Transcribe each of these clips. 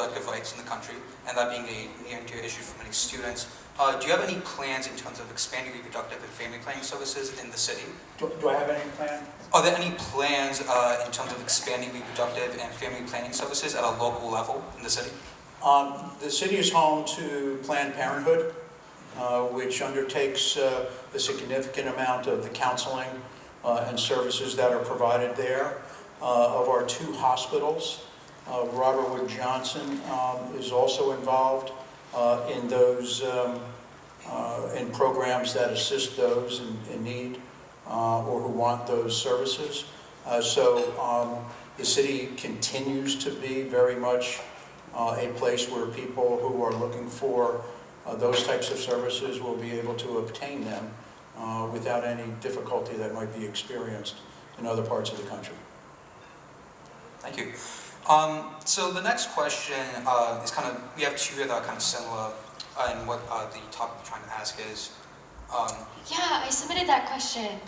reproductive rights in the country, and that being a near and dear issue for many students. Do you have any plans in terms of expanding reproductive and family planning services in the city? Do I have any plan? Are there any plans in terms of expanding reproductive and family planning services at a local level in the city? The city is home to Planned Parenthood, which undertakes a significant amount of the counseling and services that are provided there. Of our 2 hospitals, Robert Wood Johnson is also involved in those in programs that assist those in need or who want those services. So the city continues to be very much a place where people who are looking for those types of services will be able to obtain them without any difficulty that might be experienced in other parts of the country. Thank you. So the next question is kind of, we have 2 that are kind of similar in what the topic we're trying to ask is. Yeah, I submitted that question.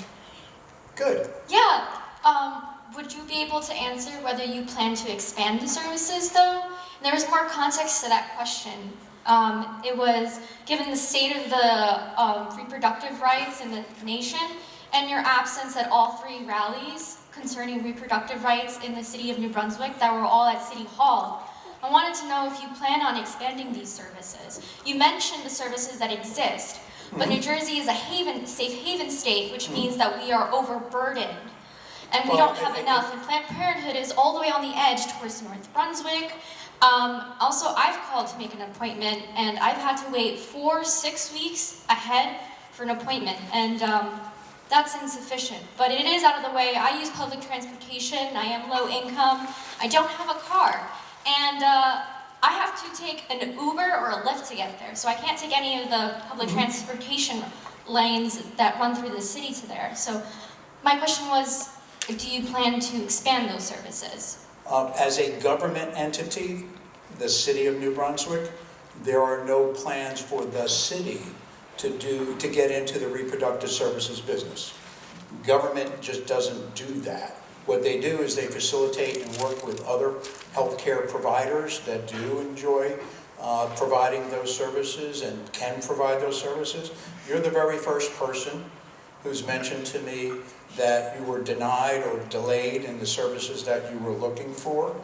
Good. Yeah. Would you be able to answer whether you plan to expand the services, though? And there was more context to that question. It was, given the state of the reproductive rights in the nation, and your absence at all 3 rallies concerning reproductive rights in the city of New Brunswick that were all at City Hall, I wanted to know if you plan on expanding these services. You mentioned the services that exist, but New Jersey is a safe haven state, which means that we are overburdened. And we don't have enough, and Planned Parenthood is all the way on the edge towards North Brunswick. Also, I've called to make an appointment, and I've had to wait 4-6 weeks ahead for an appointment, and that's insufficient. But it is out of the way. I use public transportation, I am low income, I don't have a car, and I have to take an Uber or a Lyft to get there, so I can't take any of the public transportation lanes that run through the city to there. So my question was, do you plan to expand those services? As a government entity, the city of New Brunswick, there are no plans for the city to get into the reproductive services business. Government just doesn't do that. What they do is they facilitate and work with other healthcare providers that do enjoy providing those services and can provide those services. You're the very first person who's mentioned to me that you were denied or delayed in the services that you were looking for.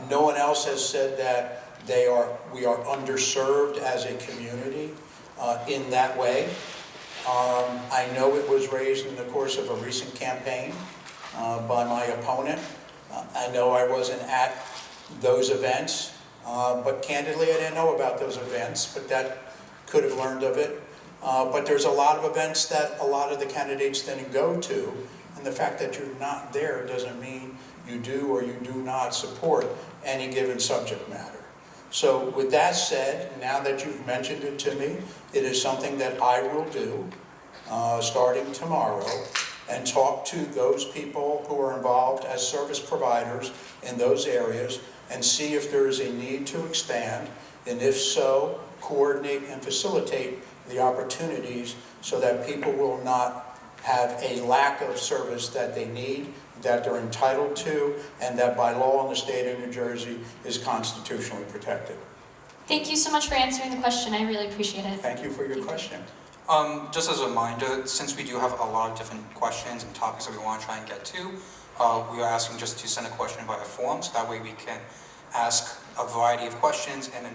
No one else has said that we are underserved as a community in that way. I know it was raised in the course of a recent campaign by my opponent. I know I wasn't at those events, but candidly I didn't know about those events, but that could have learned of it. But there's a lot of events that a lot of the candidates didn't go to, and the fact that you're not there doesn't mean you do or you do not support any given subject matter. So with that said, now that you've mentioned it to me, it is something that I will do starting tomorrow, and talk to those people who are involved as service providers in those areas and see if there is a need to expand, and if so, coordinate and facilitate the opportunities so that people will not have a lack of service that they need, that they're entitled to, and that by law in the state of New Jersey is constitutionally protected. Thank you so much for answering the question. I really appreciate it. Thank you for your question. Just as a reminder, since we do have a lot of different questions and topics that we want to try and get to, we are asking just to send a question via form, so that way we can ask a variety of questions and a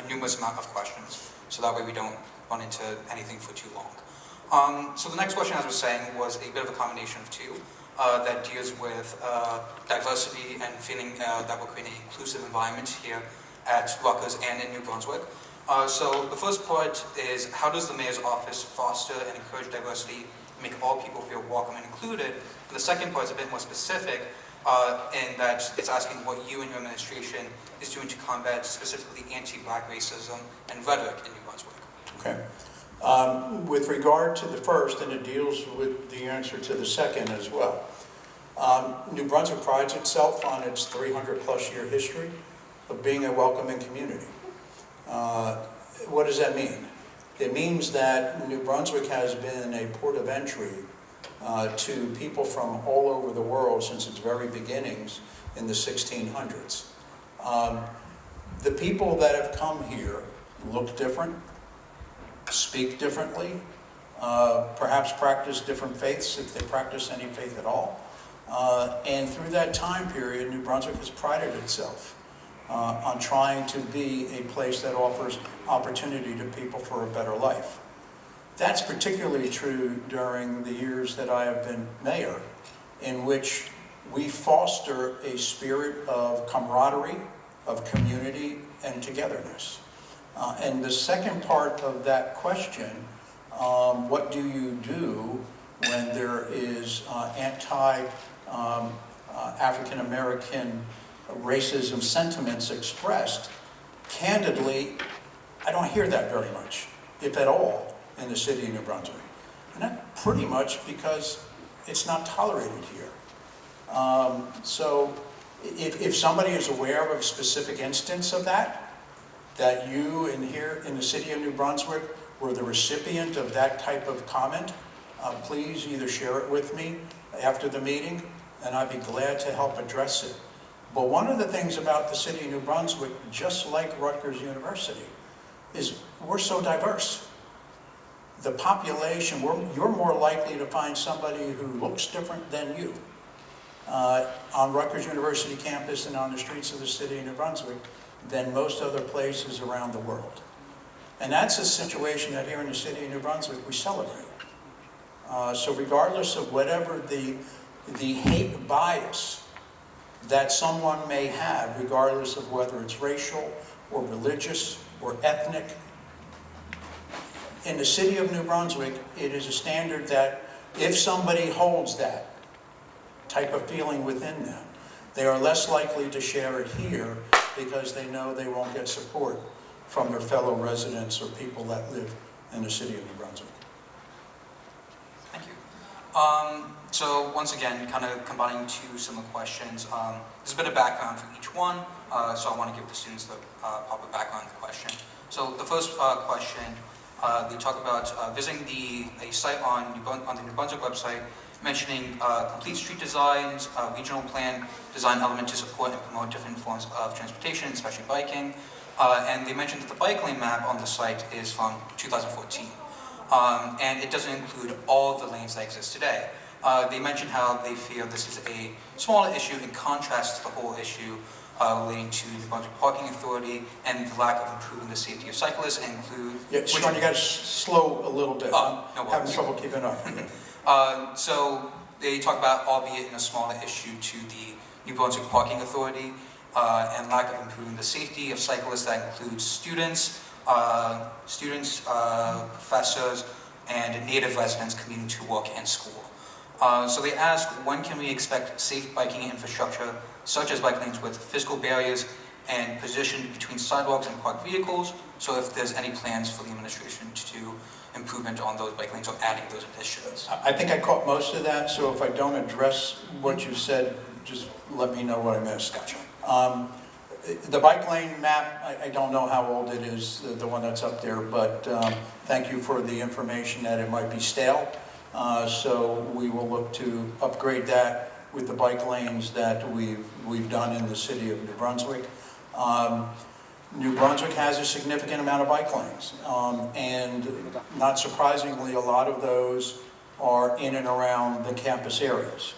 numerous amount of questions, so that way we don't run into anything for too long. So the next question, as I was saying, was a bit of a combination of 2 that deals with diversity and feeling that we're creating an inclusive environment here at Rutgers and in New Brunswick. So the first part is, how does the mayor's office foster and encourage diversity, make all people feel welcome and included? And the second part is a bit more specific, in that it's asking what you and your administration is doing to combat specifically anti-Black racism and rhetoric in New Brunswick. Okay. With regard to the first, and it deals with the answer to the second as well. New Brunswick prides itself on its 300-plus year history of being a welcoming community. What does that mean? It means that New Brunswick has been a port of entry to people from all over the world since its very beginnings in the 1600s. The people that have come here look different, speak differently, perhaps practice different faiths if they practice any faith at all. And through that time period, New Brunswick has prided itself on trying to be a place that offers opportunity to people for a better life. That's particularly true during the years that I have been mayor, in which we foster a spirit of camaraderie, of community, and togetherness. And the second part of that question, what do you do when there is African American racism sentiments expressed? Candidly, I don't hear that very much, if at all, in the city of New Brunswick. And that's pretty much because it's not tolerated here. So if somebody is aware of a specific instance of that you here in the city of New Brunswick were the recipient of that type of comment, please either share it with me after the meeting, and I'd be glad to help address it. But one of the things about the city of New Brunswick, just like Rutgers University, is we're so diverse. The population, you're more likely to find somebody who looks different than you on Rutgers University campus and on the streets of the city of New Brunswick than most other places around the world. And that's a situation that here in the city of New Brunswick we celebrate. So regardless of whatever the hate bias that someone may have, regardless of whether it's racial or religious or ethnic, in the city of New Brunswick, it is a standard that if somebody holds that type of feeling within them, they are less likely to share it here because they know they won't get support from their fellow residents or people that live in the city of New Brunswick. Thank you. So once again, kind of combining two similar questions. There's a bit of background for each one, so I want to give the students the proper background of the question. So the first question, they talk about visiting a site on the New Brunswick website, mentioning complete street designs, regional plan design element to support and promote different forms of transportation, especially biking. And they mentioned that the bike lane map on the site is from 2014. And it doesn't include all the lanes that exist today. They mentioned how they feel this is a smaller issue in contrast to the whole issue relating to the Brunswick Parking Authority and the lack of improving the safety of cyclists and include... Yeah, Sean, you got to slow a little bit. No I'm having trouble keeping up. So they talk about, albeit in a smaller issue, to the New Brunswick Parking Authority and lack of improving the safety of cyclists that includes students, professors, and native residents commuting to work and school. So they ask, when can we expect safe biking infrastructure, such as bike lanes with physical barriers and positioned between sidewalks and parked vehicles? So if there's any plans for the administration to do improvement on those bike lanes or adding those additions. I think I caught most of that, so if I don't address what you said, just let me know what I missed. Gotcha. The bike lane map, I don't know how old it is, the one that's up there, but thank you for the information that it might be stale. So we will look to upgrade that with the bike lanes that we've done in the city of New Brunswick. New Brunswick has a significant amount of bike lanes, and not surprisingly, a lot of those are in and around the campus areas.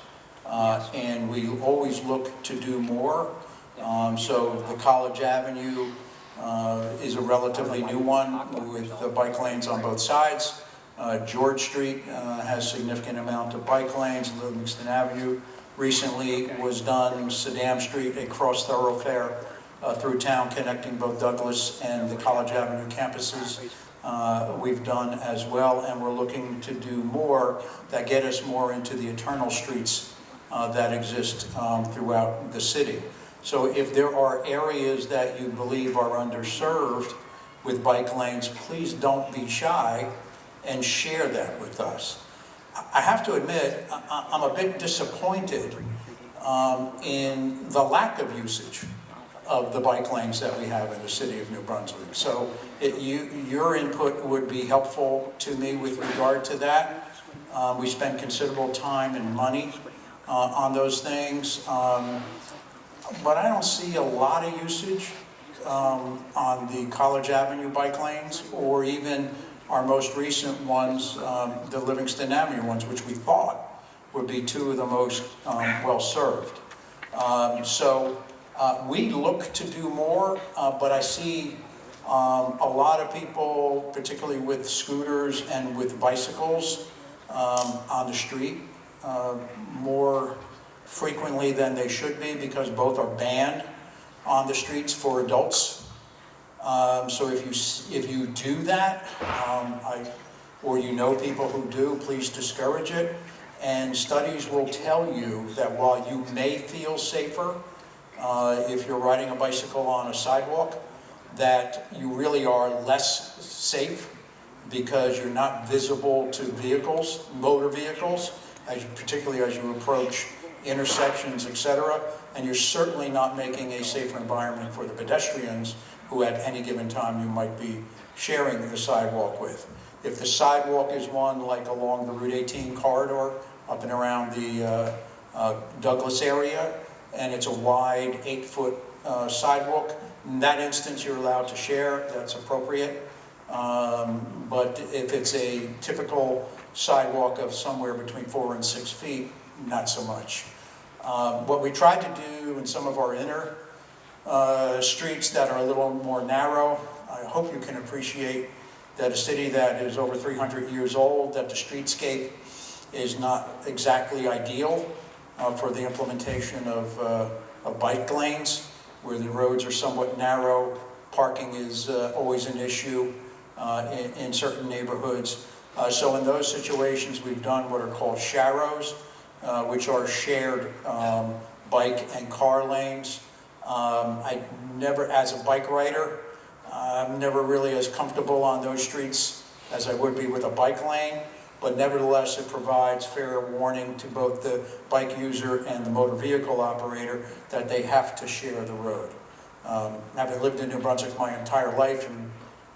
And we always look to do more. So the College Avenue is a relatively new one with the bike lanes on both sides. George Street has a significant amount of bike lanes. Livingston Avenue recently was done. Saddam Street, a cross thoroughfare through town connecting both Douglas and the College Avenue campuses, we've done as well, and we're looking to do more that get us more into the eternal streets that exist throughout the city. So if there are areas that you believe are underserved with bike lanes, please don't be shy and share that with us. I have to admit, I'm a bit disappointed in the lack of usage of the bike lanes that we have in the city of New Brunswick. So your input would be helpful to me with regard to that. We spend considerable time and money on those things, but I don't see a lot of usage on the College Avenue bike lanes, or even our most recent ones, the Livingston Avenue ones, which we thought would be two of the most well-served. We look to do more, but I see a lot of people, particularly with scooters and with bicycles, on the street more frequently than they should be, because both are banned on the streets for adults. So if you do that, or you know people who do, please discourage it. And studies will tell you that while you may feel safer if you're riding a bicycle on a sidewalk, that you really are less safe because you're not visible to vehicles, motor vehicles, particularly as you approach intersections, etc. And you're certainly not making a safer environment for the pedestrians who at any given time you might be sharing the sidewalk with. If the sidewalk is one like along the Route 18 corridor up and around the Douglas area, and it's a wide 8-foot sidewalk, in that instance you're allowed to share, that's appropriate. But if it's a typical sidewalk of somewhere between 4 and 6 feet, not so much. What we tried to do in some of our inner streets that are a little more narrow, I hope you can appreciate that a city that is over 300 years old, that the streetscape is not exactly ideal for the implementation of bike lanes, where the roads are somewhat narrow. Parking is always an issue in certain neighborhoods. So in those situations, we've done what are called sharrows, which are shared bike and car lanes. I never, as a bike rider, I'm never really as comfortable on those streets as I would be with a bike lane, but nevertheless it provides fair warning to both the bike user and the motor vehicle operator that they have to share the road. Having lived in New Brunswick my entire life and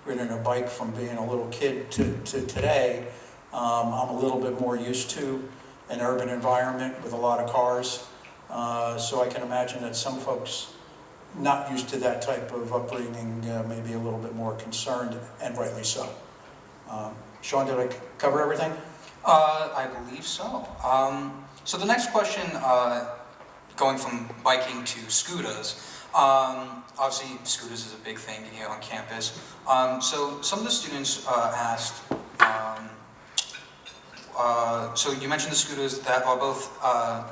ridden a bike from being a little kid to today, I'm a little bit more used to an urban environment with a lot of cars. So I can imagine that some folks not used to that type of upbringing may be a little bit more concerned, and rightly so. Sean, did I cover everything? I believe so. So the next question, going from biking to scooters, obviously scooters is a big thing here on campus. So some of the students asked, so you mentioned the scooters that are both,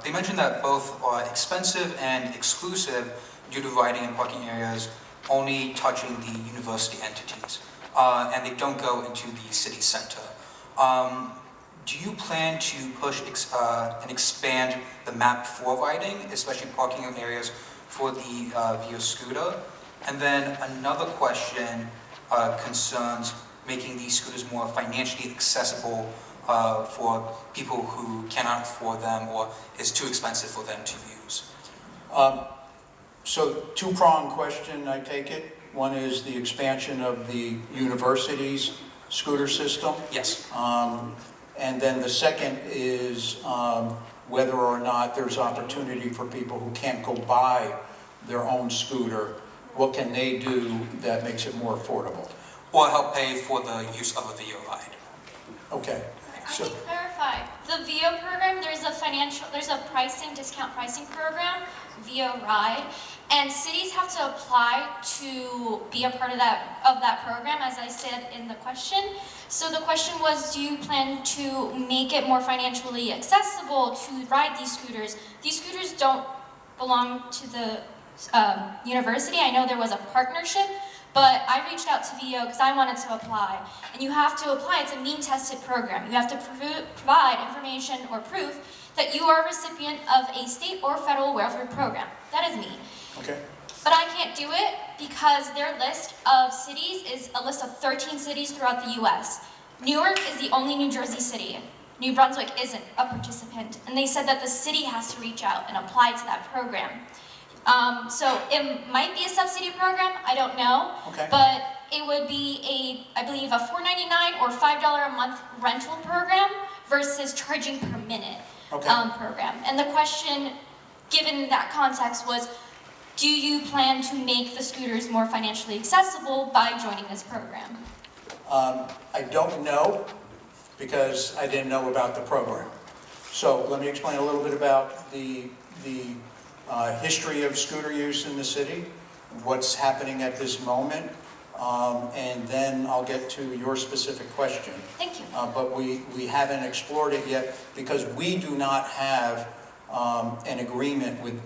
they mentioned that both are expensive and exclusive due to riding and parking areas only touching the university entities, and they don't go into the city center. Do you plan to push and expand the map for riding, especially parking areas for the via scooter? And then another question concerns making these scooters more financially accessible for people who cannot afford them or is too expensive for them to use. So two-pronged question, I take it. One is the expansion of the university's scooter system. Yes. And then the second is whether or not there's opportunity for people who can't go buy their own scooter. What can they do that makes it more affordable? Or help pay for the use of a VO ride. Okay. I can clarify. The VO program, there's a discount pricing program, VO Ride, and cities have to apply to be a part of that program, as I said in the question. So the question was, do you plan to make it more financially accessible to ride these scooters? These scooters don't belong to the university. I know there was a partnership, but I reached out to VO because I wanted to apply. And you have to apply, it's a mean-tested program. You have to provide information or proof that you are a recipient of a state or federal welfare program. That is me. Okay. But I can't do it because their list of cities is a list of 13 cities throughout the US. Newark is the only New Jersey city. New Brunswick isn't a participant. And they said that the city has to reach out and apply to that program. So it might be a subsidy program, I don't know. Okay. But it would be I believe a $4.99 or $5 a month rental program versus charging per minute program. And the question, given that context, was, do you plan to make the scooters more financially accessible by joining this program? I don't know, because I didn't know about the program. So let me explain a little bit about the history of scooter use in the city, what's happening at this moment, and then I'll get to your specific question. Thank you. But we haven't explored it yet because we do not have an agreement with,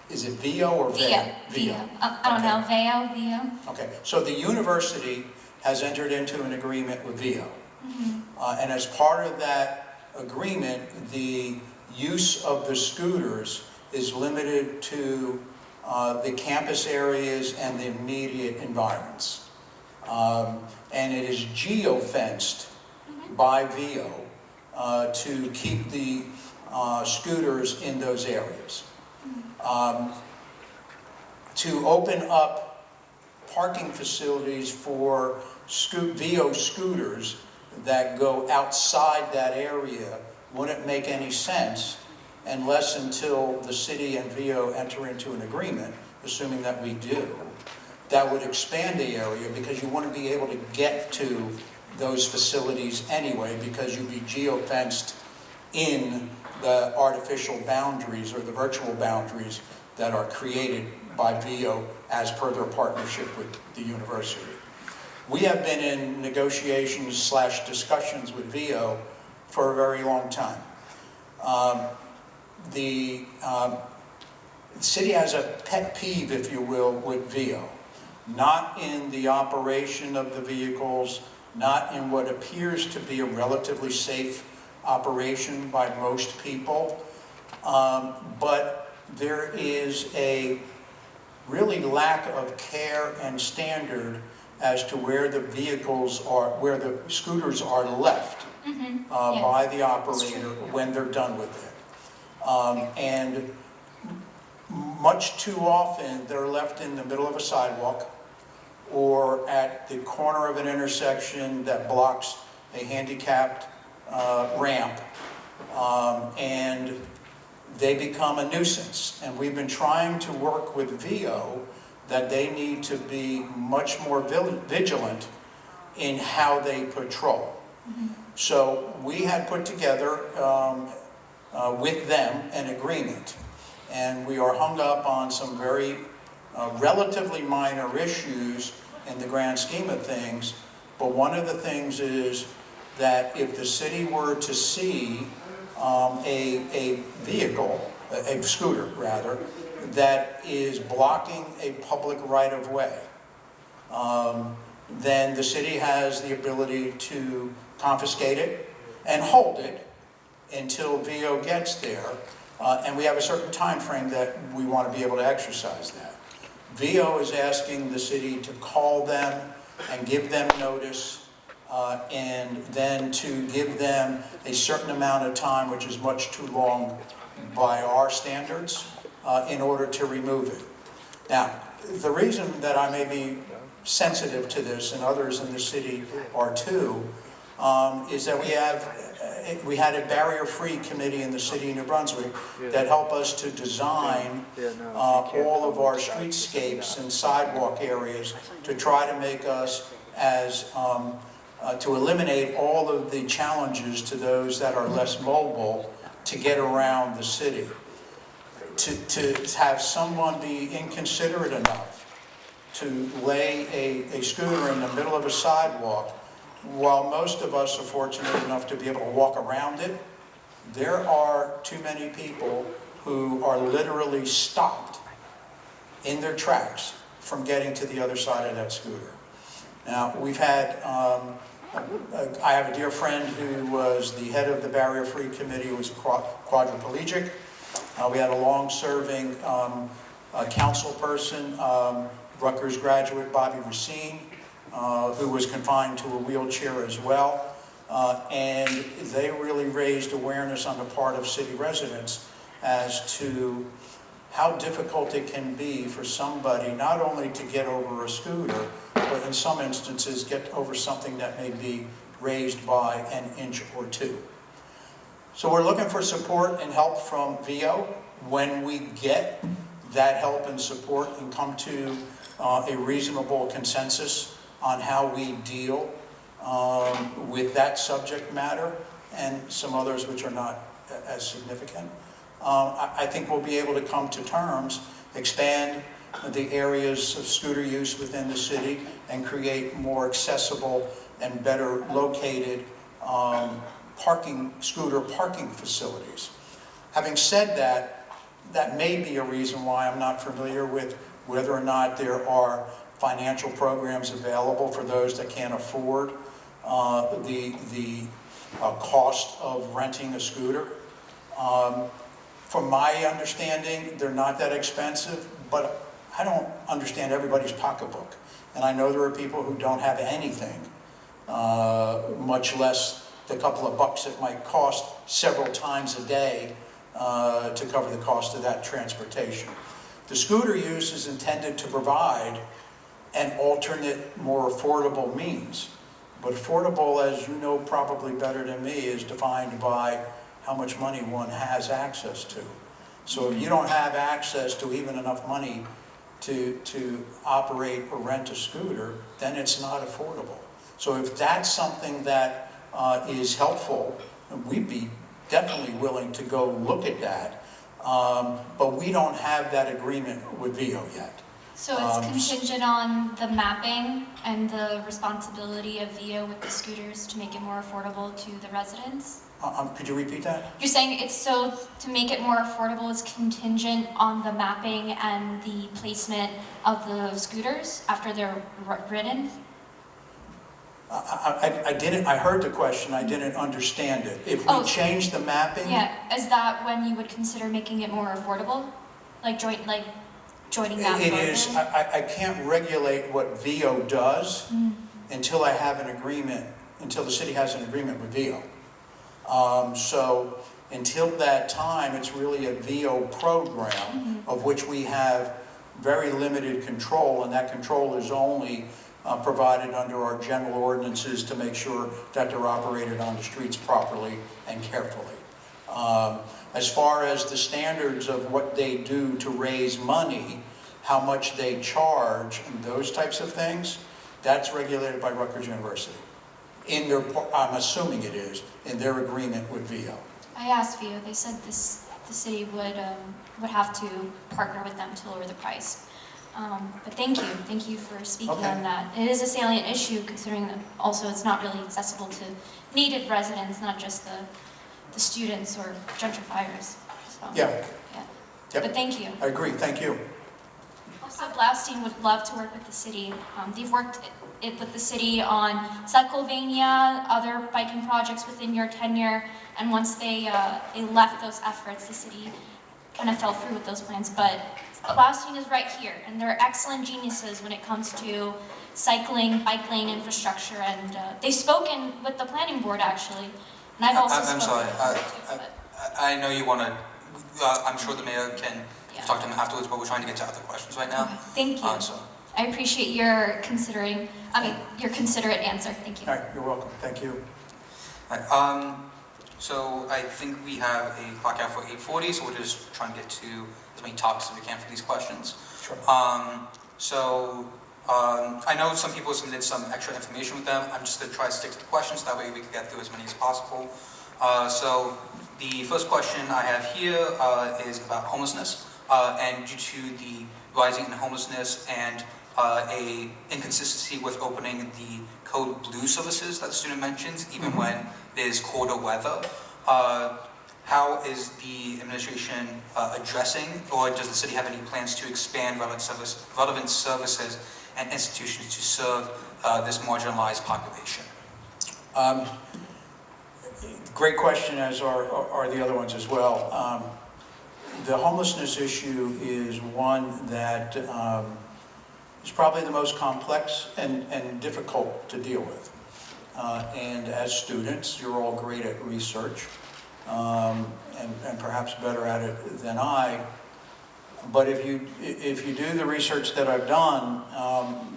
is it VO or VEO? VEO. I don't know, VEO. Okay, so the university has entered into an agreement with VEO. And as part of that agreement, the use of the scooters is limited to the campus areas and the immediate environments. And it is geo-fenced by VEO to keep the scooters in those areas. To open up parking facilities for VEO scooters that go outside that area wouldn't make any sense unless until the city and VEO enter into an agreement, assuming that we do, that would expand the area because you wouldn't be able to get to those facilities anyway because you'd be geo-fenced in the artificial boundaries or the virtual boundaries that are created by VEO as per their partnership with the university. We have been in negotiations / discussions with VEO for a very long time. The city has a pet peeve, if you will, with VEO. Not in the operation of the vehicles, not in what appears to be a relatively safe operation by most people, but there is a really lack of care and standard as to where the vehicles are, where the scooters are left by the operator when they're done with it. And much too often they're left in the middle of a sidewalk or at the corner of an intersection that blocks a handicapped ramp, and they become a nuisance. And we've been trying to work with VEO that they need to be much more vigilant in how they patrol. So we had put together with them an agreement, and we are hung up on some very relatively minor issues in the grand scheme of things, but one of the things is that if the city were to see a vehicle, a scooter rather, that is blocking a public right-of-way, then the city has the ability to confiscate it and hold it until VEO gets there, and we have a certain time frame that we want to be able to exercise that. VEO is asking the city to call them and give them notice, and then to give them a certain amount of time, which is much too long by our standards, in order to remove it. Now, the reason that I may be sensitive to this, and others in the city are too, is that we had a barrier-free committee in the city of New Brunswick that helped us to design all of our streetscapes and sidewalk areas to try to make us as to eliminate all of the challenges to those that are less mobile to get around the city. To have someone be inconsiderate enough to lay a scooter in the middle of a sidewalk, while most of us are fortunate enough to be able to walk around it, there are too many people who are literally stopped in their tracks from getting to the other side of that scooter. Now, we've had, I have a dear friend who was the head of the barrier-free committee, who was quadriplegic. We had a long-serving council person, Rutgers graduate Bobby Racine, who was confined to a wheelchair as well. And they really raised awareness on the part of city residents as to how difficult it can be for somebody not only to get over a scooter, but in some instances get over something that may be raised by an inch or two. So we're looking for support and help from VEO. When we get that help and support and come to a reasonable consensus on how we deal with that subject matter and some others which are not as significant. I think we'll be able to come to terms, expand the areas of scooter use within the city, and create more accessible and better located scooter parking facilities. Having said that, that may be a reason why I'm not familiar with whether or not there are financial programs available for those that can't afford the cost of renting a scooter. From my understanding, they're not that expensive, but I don't understand everybody's pocketbook. And I know there are people who don't have anything, much less the couple of bucks it might cost several times a day to cover the cost of that transportation. The scooter use is intended to provide an alternate, more affordable means. But affordable, as you know probably better than me, is defined by how much money one has access to. So if you don't have access to even enough money to operate or rent a scooter, then it's not affordable. So if that's something that is helpful, we'd be definitely willing to go look at that. But we don't have that agreement with VO yet. So it's contingent on the mapping and the responsibility of VO with the scooters to make it more affordable to the residents? Could you repeat that? You're saying it's so, to make it more affordable, it's contingent on the mapping and the placement of the scooters after they're ridden? I heard the question, I didn't understand it. If we change the mapping? Yeah, is that when you would consider making it more affordable? Like joining that It program? is. I can't regulate what VO does until I have an agreement, until the city has an agreement with VO. So until that time, it's really a VO program of which we have very limited control, and that control is only provided under our general ordinances to make sure that they're operated on the streets properly and carefully. As far as the standards of what they do to raise money, how much they charge, and those types of things, that's regulated by Rutgers University. I'm assuming it is, in their agreement with VO. I asked VO, they said the city would have to partner with them to lower the price. But thank you for speaking on that. It is a salient issue considering that also it's not really accessible to native residents, not just the students or gentrifiers. So, Yeah. Yep. But thank you. I agree, thank you. Also, Blaustein would love to work with the city. They've worked with the city on Cyclovania, other biking projects within your tenure, and once they left those efforts, the city kind of fell through with those plans. But Blaustein is right here, and they're excellent geniuses when it comes to cycling, bike lane infrastructure, and they've spoken with the planning board actually. And I've also I'm sorry. I know you want to. I'm sure the mayor can talk to him afterwards, but we're trying to get to other questions right now. Okay, thank you. I appreciate your considerate answer. Thank you. All right, you're welcome. Thank you. All right, so I think we have a clock out for 8:40, so we're just trying to get to as many topics as we can for these questions. Sure. I know some people submitted some extra information with them. I'm just going to try to stick to the questions, that way we can get through as many as possible. So the first question I have here is about homelessness, and due to the rising in homelessness and a inconsistency with opening the Code Blue services that the student mentions, even when there's colder weather. How is the administration addressing, or does the city have any plans to expand relevant services and institutions to serve this marginalized population? Great question, as are the other ones as well. The homelessness issue is one that is probably the most complex and difficult to deal with. And as students, you're all great at research, and perhaps better at it than I. But if you do the research that I've done,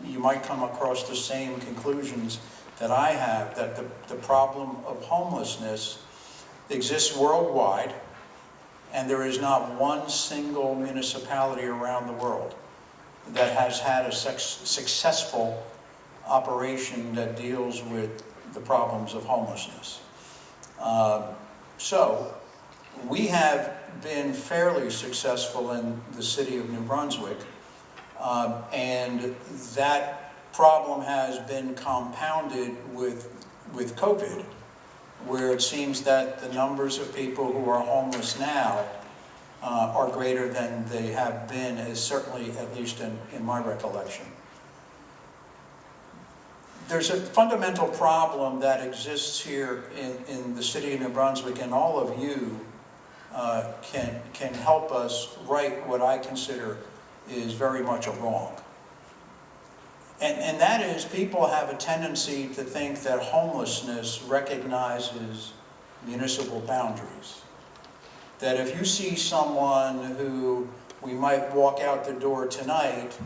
you might come across the same conclusions that I have, that the problem of homelessness exists worldwide, And there is not one single municipality around the world that has had a successful operation that deals with the problems of homelessness. So we have been fairly successful in the city of New Brunswick, and that problem has been compounded with COVID, where it seems that the numbers of people who are homeless now are greater than they have been, as certainly at least in my recollection. There's a fundamental problem that exists here in the city of New Brunswick, and all of you can help us right what I consider is very much a wrong. And that is, people have a tendency to think that homelessness recognizes municipal boundaries. That if you see someone who we might walk out the door tonight,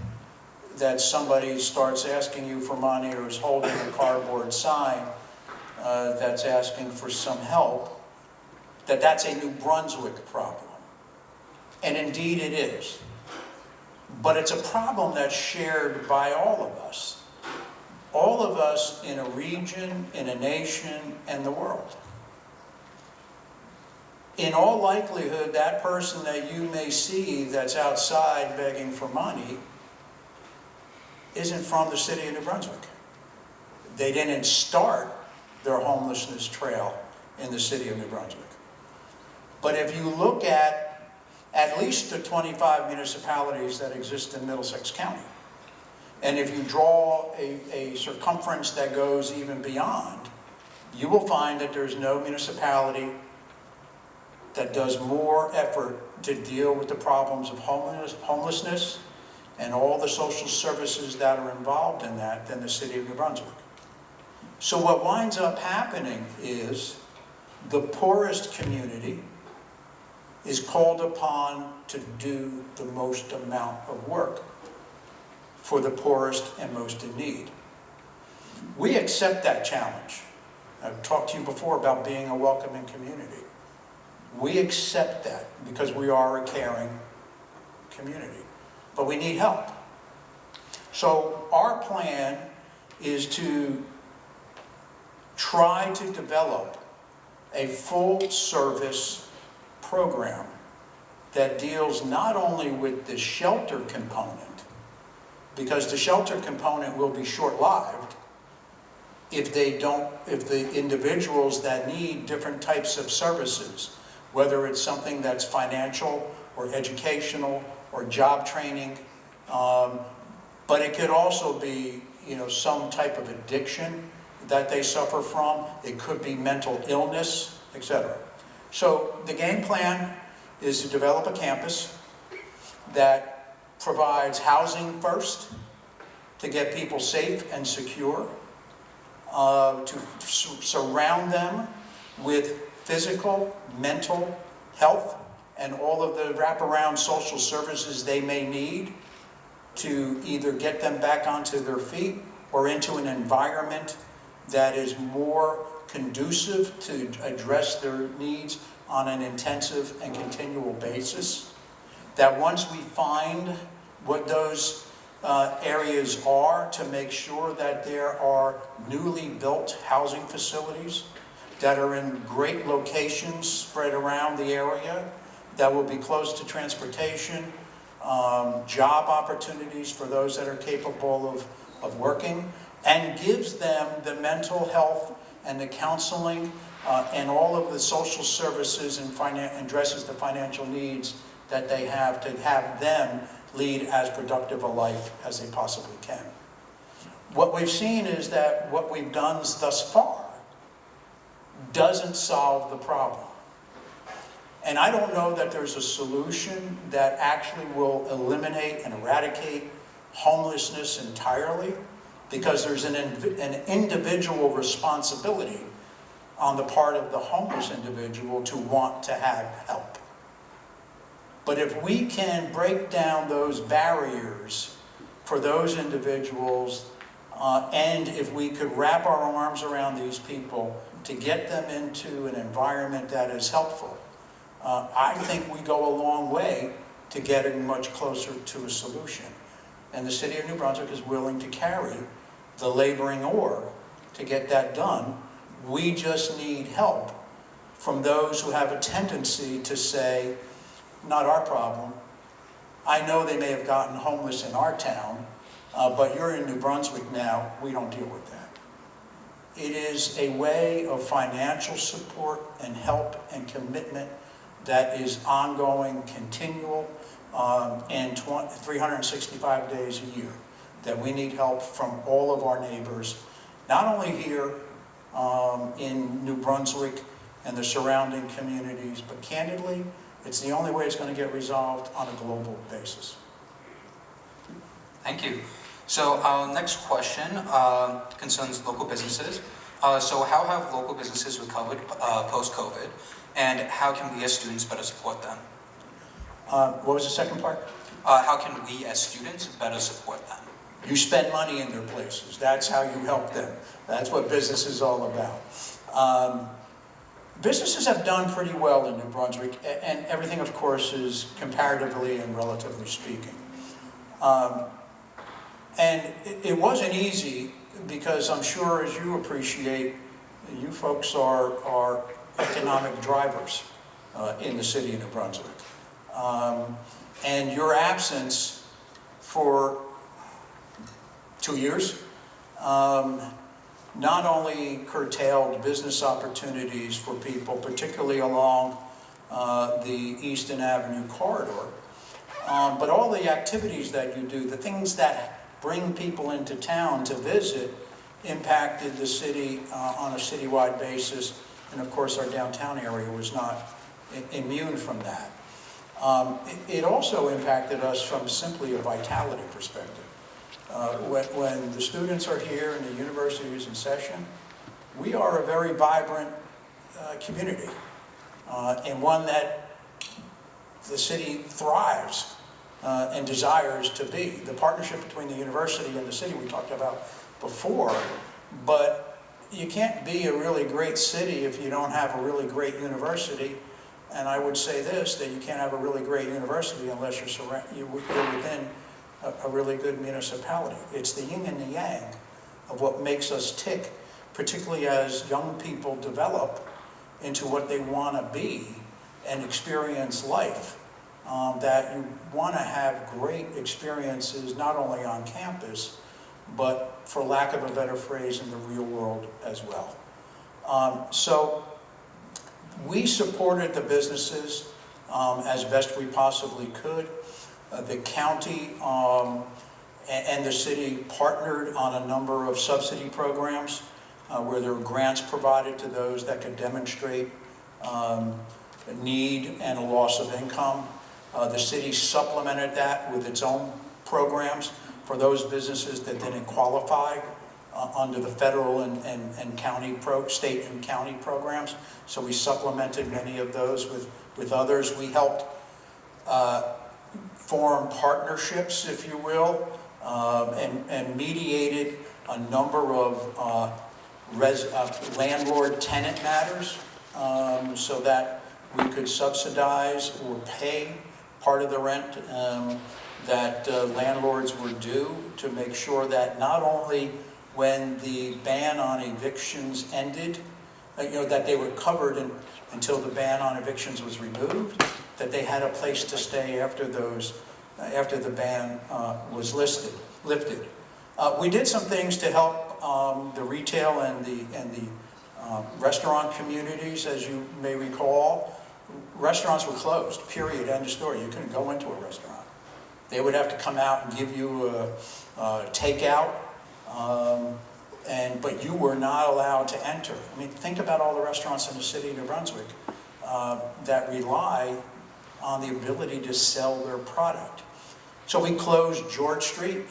that somebody starts asking you for money or is holding a cardboard sign that's asking for some help, that's a New Brunswick problem. And indeed it is. But it's a problem that's shared by all of us. All of us in a region, in a nation, and the world. In all likelihood, that person that you may see that's outside begging for money isn't from the city of New Brunswick. They didn't start their homelessness trail in the city of New Brunswick. But if you look at least the 25 municipalities that exist in Middlesex County, and if you draw a circumference that goes even beyond, you will find that there's no municipality that does more effort to deal with the problems of homelessness and all the social services that are involved in that than the city of New Brunswick. So what winds up happening is the poorest community is called upon to do the most amount of work for the poorest and most in need. We accept that challenge. I've talked to you before about being a welcoming community. We accept that because we are a caring community, but we need help. So our plan is to try to develop a full-service program that deals not only with the shelter component, because the shelter component will be short-lived if the individuals that need different types of services, whether it's something that's financial or educational or job training, but it could also be, some type of addiction that they suffer from. It could be mental illness, etc. So the game plan is to develop a campus that provides housing first to get people safe and secure, to surround them with physical, mental health, and all of the wraparound social services they may need to either get them back onto their feet or into an environment that is more conducive to address their needs on an intensive and continual basis. That once we find what those areas are, to make sure that there are newly built housing facilities that are in great locations spread around the area, that will be close to transportation, job opportunities for those that are capable of working, and gives them the mental health and the counseling and all of the social services and addresses the financial needs that they have to have them lead as productive a life as they possibly can. What we've seen is that what we've done thus far doesn't solve the problem. And I don't know that there's a solution that actually will eliminate and eradicate homelessness entirely, because there's an individual responsibility on the part of the homeless individual to want to have help. But if we can break down those barriers for those individuals, and if we could wrap our arms around these people to get them into an environment that is helpful, I think we go a long way to getting much closer to a solution. And the city of New Brunswick is willing to carry the laboring oar to get that done. We just need help from those who have a tendency to say, not our problem. I know they may have gotten homeless in our town, but you're in New Brunswick now, we don't deal with that. It is a way of financial support and help and commitment that is ongoing, continual, and 365 days a year, that we need help from all of our neighbors, not only here in New Brunswick and the surrounding communities, but candidly, it's the only way it's going to get resolved on a global basis. Thank you. So our next question concerns local businesses. So how have local businesses recovered post-COVID, and how can we as students better support them? What was the second part? How can we as students better support them? You spend money in their places. That's how you help them. That's what business is all about. Businesses have done pretty well in New Brunswick, and everything, of course, is comparatively and relatively speaking. And it wasn't easy, because I'm sure, as you appreciate, you folks are economic drivers in the city of New Brunswick. And your absence for 2 years not only curtailed business opportunities for people, particularly along the Easton Avenue corridor, but all the activities that you do, the things that bring people into town to visit, impacted the city on a citywide basis. And of course, our downtown area was not immune from that. It also impacted us from simply a vitality perspective. When the students are here and the university is in session, we are a very vibrant community, and one that the city thrives and desires to be. The partnership between the university and the city we talked about before, but you can't be a really great city if you don't have a really great university. And I would say this, that you can't have a really great university unless you're within a really good municipality. It's the yin and the yang of what makes us tick, particularly as young people develop into what they want to be and experience life. That you want to have great experiences not only on campus, but for lack of a better phrase, in the real world as well. So we supported the businesses as best we possibly could. The county and the city partnered on a number of subsidy programs where there were grants provided to those that could demonstrate a need and a loss of income. The city supplemented that with its own programs for those businesses that didn't qualify under the federal and county state and county programs. So we supplemented many of those with others. We helped form partnerships, if you will, and mediated a number of landlord-tenant matters so that we could subsidize or pay part of the rent that landlords were due, to make sure that not only when the ban on evictions ended, that they were covered until the ban on evictions was removed, that they had a place to stay after the ban was lifted. We did some things to help the retail and the restaurant communities. As you may recall, restaurants were closed, period, end of story. You couldn't go into a restaurant. They would have to come out and give you a takeout, but you were not allowed to enter. I mean, think about all the restaurants in the city of New Brunswick that rely on the ability to sell their product. So we closed George Street.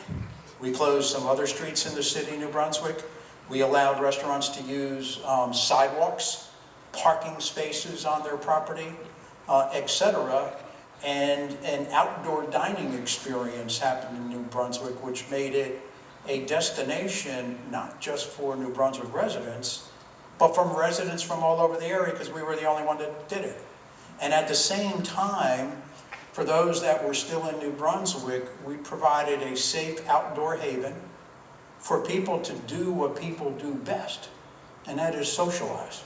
We closed some other streets in the city of New Brunswick. We allowed restaurants to use sidewalks, parking spaces on their property, etc. And an outdoor dining experience happened in New Brunswick, which made it a destination not just for New Brunswick residents, but from residents from all over the area, because we were the only one that did it. And at the same time, for those that were still in New Brunswick, we provided a safe outdoor haven for people to do what people do best, and that is socialize.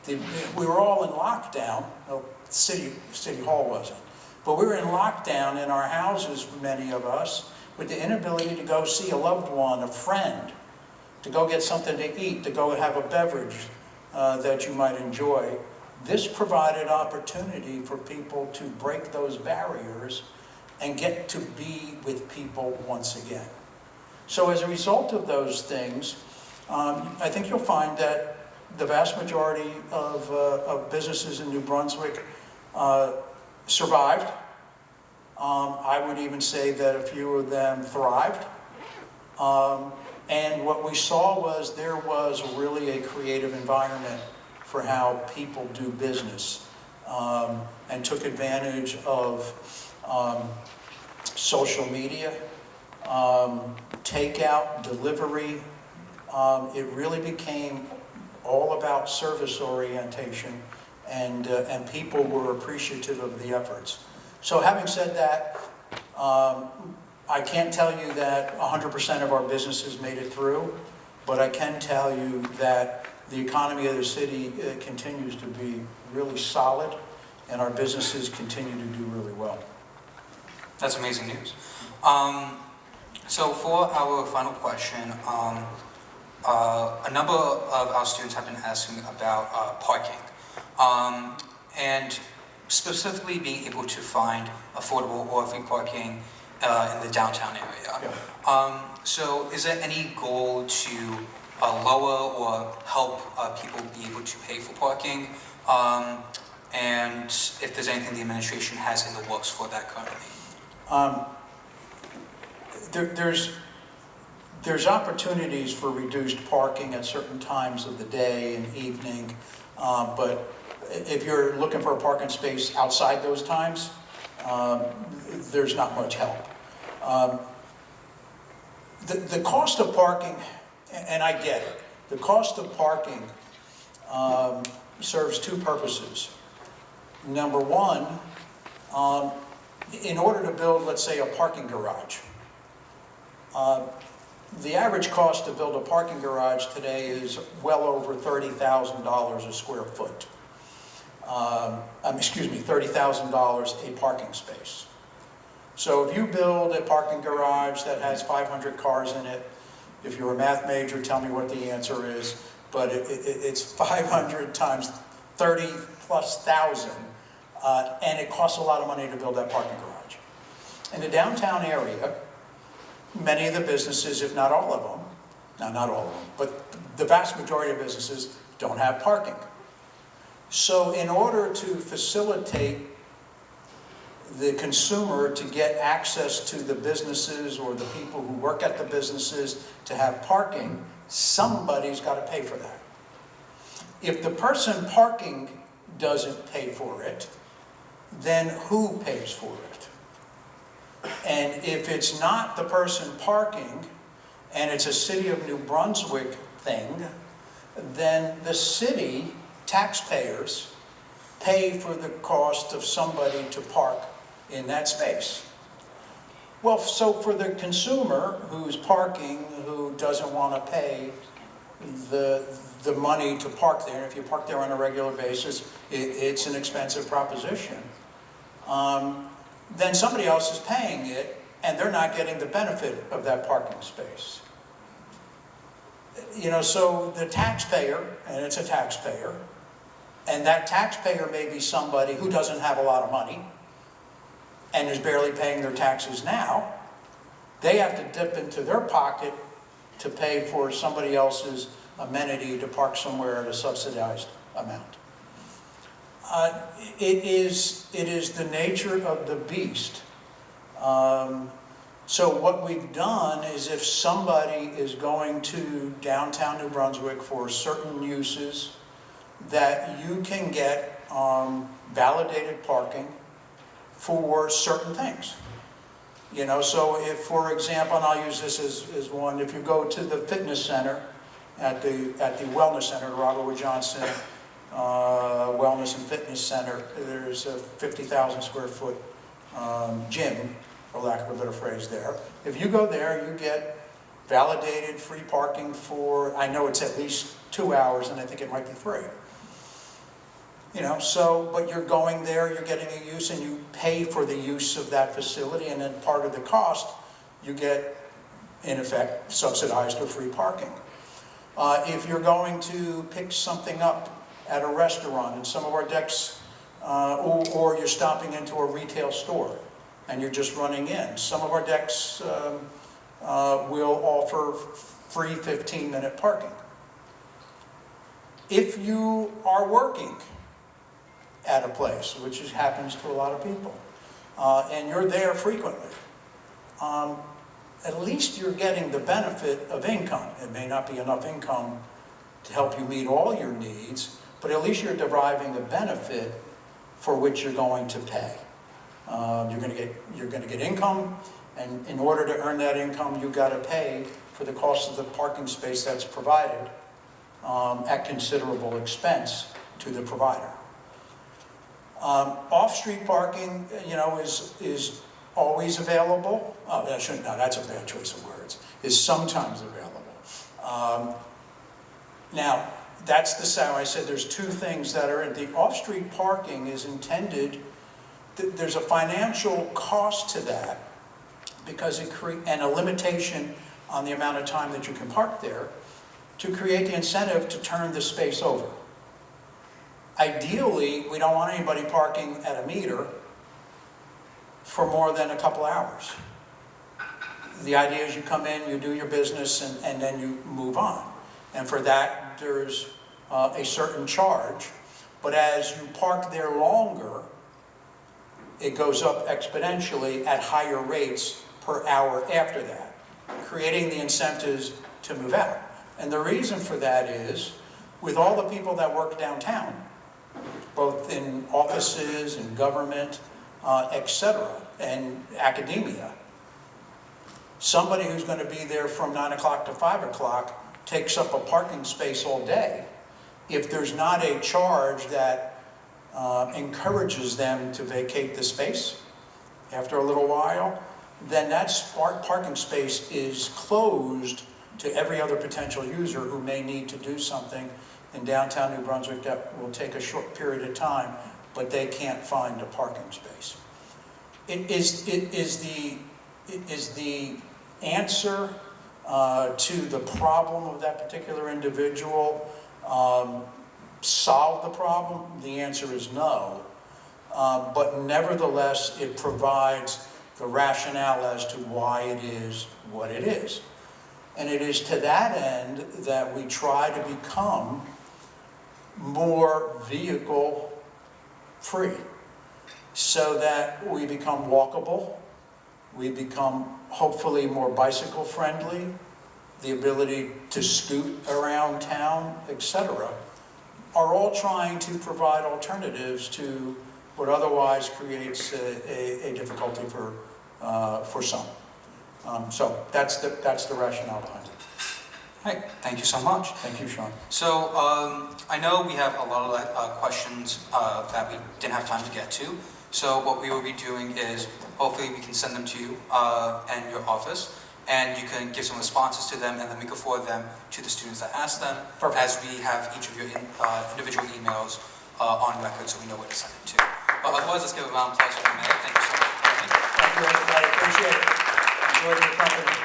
We were all in lockdown. Well, City Hall wasn't. But we were in lockdown in our houses, many of us, with the inability to go see a loved one, a friend, to go get something to eat, to go have a beverage that you might enjoy. This provided opportunity for people to break those barriers and get to be with people once again. So as a result of those things, I think you'll find that the vast majority of businesses in New Brunswick survived. I would even say that a few of them thrived. And what we saw was there was really a creative environment for how people do business, and took advantage of social media, takeout, delivery. It really became all about service orientation, and people were appreciative of the efforts. So having said that, I can't tell you that 100% of our businesses made it through, but I can tell you that the economy of the city continues to be really solid, and our businesses continue to do really well. That's amazing news. So for our final question, a number of our students have been asking about parking, and specifically being able to find affordable or free parking in the downtown area. Yeah. So is there any goal to lower or help people be able to pay for parking? And if there's anything the administration has in the works for that currently? There's opportunities for reduced parking at certain times of the day and evening, but if you're looking for a parking space outside those times, there's not much help. The cost of parking, and I get it, the cost of parking serves two purposes. Number one, in order to build, let's say, a parking garage, the average cost to build a parking garage today is well over $30,000 a square foot. $30,000 a parking space. So if you build a parking garage that has 500 cars in it, if you're a math major, tell me what the answer is, but it's 500 times 30 plus thousand, and it costs a lot of money to build that parking garage. In the downtown area, many of the businesses, if not all of them, now not all of them, but the vast majority of businesses don't have parking. So in order to facilitate the consumer to get access to the businesses or the people who work at the businesses to have parking, somebody's got to pay for that. If the person parking doesn't pay for it, then who pays for it? And if it's not the person parking, and it's a City of New Brunswick thing, then the city taxpayers pay for the cost of somebody to park in that space. Well, so for the consumer who's parking, who doesn't want to pay the money to park there, and if you park there on a regular basis, it's an expensive proposition, then somebody else is paying it, and they're not getting the benefit of that parking space. You know, so the taxpayer, and it's a taxpayer, and that taxpayer may be somebody who doesn't have a lot of money and is barely paying their taxes now. They have to dip into their pocket to pay for somebody else's amenity to park somewhere at a subsidized amount. It is the nature of the beast. So what we've done is, if somebody is going to downtown New Brunswick for certain uses, that you can get validated parking for certain things. You know, so if, for example, and I'll use this as one, if you go to the fitness center at the Wellness Center, Robert Wood Johnson Wellness and Fitness Center. There's a 50,000 square foot gym, for lack of a better phrase there. If you go there, you get validated free parking for, I know it's at least 2 hours, and I think it might be 3. You know, so, but you're going there, you're getting a use, and you pay for the use of that facility, and then part of the cost, you get, in effect, subsidized or free parking. If you're going to pick something up at a restaurant, and some of our decks, or you're stopping into a retail store, and you're just running in, some of our decks will offer free 15-minute parking. If you are working at a place, which happens to a lot of people, and you're there frequently, at least you're getting the benefit of income. It may not be enough income to help you meet all your needs, but at least you're deriving the benefit for which you're going to pay. You're going to get income, and in order to earn that income, you've got to pay for the cost of the parking space that's provided at considerable expense to the provider. Off-street parking, you know, is always available. Oh, I shouldn't. No, that's a bad choice of words. Is sometimes available. Now, that's the sound. I said there's two things that are in the off-street parking is intended. There's a financial cost to that because it and a limitation on the amount of time that you can park there to create the incentive to turn the space over. Ideally, we don't want anybody parking at a meter for more than a couple hours. The idea is you come in, you do your business, and then you move on. And for that, there's a certain charge. But as you park there longer, it goes up exponentially at higher rates per hour after that, creating the incentives to move out. And the reason for that is, with all the people that work downtown, both in offices and government, etc., and academia, somebody who's going to be there from 9 o'clock to 5 o'clock takes up a parking space all day. If there's not a charge that encourages them to vacate the space after a little while, then that parking space is closed to every other potential user who may need to do something in downtown New Brunswick that will take a short period of time, but they can't find a parking space. It is the answer to the problem of that particular individual solve the problem? The answer is no. But nevertheless, it provides the rationale as to why it is what it is. And it is to that end that we try to become more vehicle free, so that we become walkable, we become hopefully more bicycle friendly, the ability to scoot around town, etc., are all trying to provide alternatives to what otherwise creates a difficulty for some. So that's the rationale behind it. Right, thank you so much. Thank you, Sean. So I know we have a lot of questions that we didn't have time to get to. So what we will be doing is hopefully we can send them to you and your office, and you can give some responses to them, and then we can forward them to the students that asked them. Perfect. As we have each of your individual emails on record, so we know what to send them to. But otherwise, let's give a round of applause for a minute. Thank you so much for coming. Thank you, everybody. Appreciate it. Enjoy your company.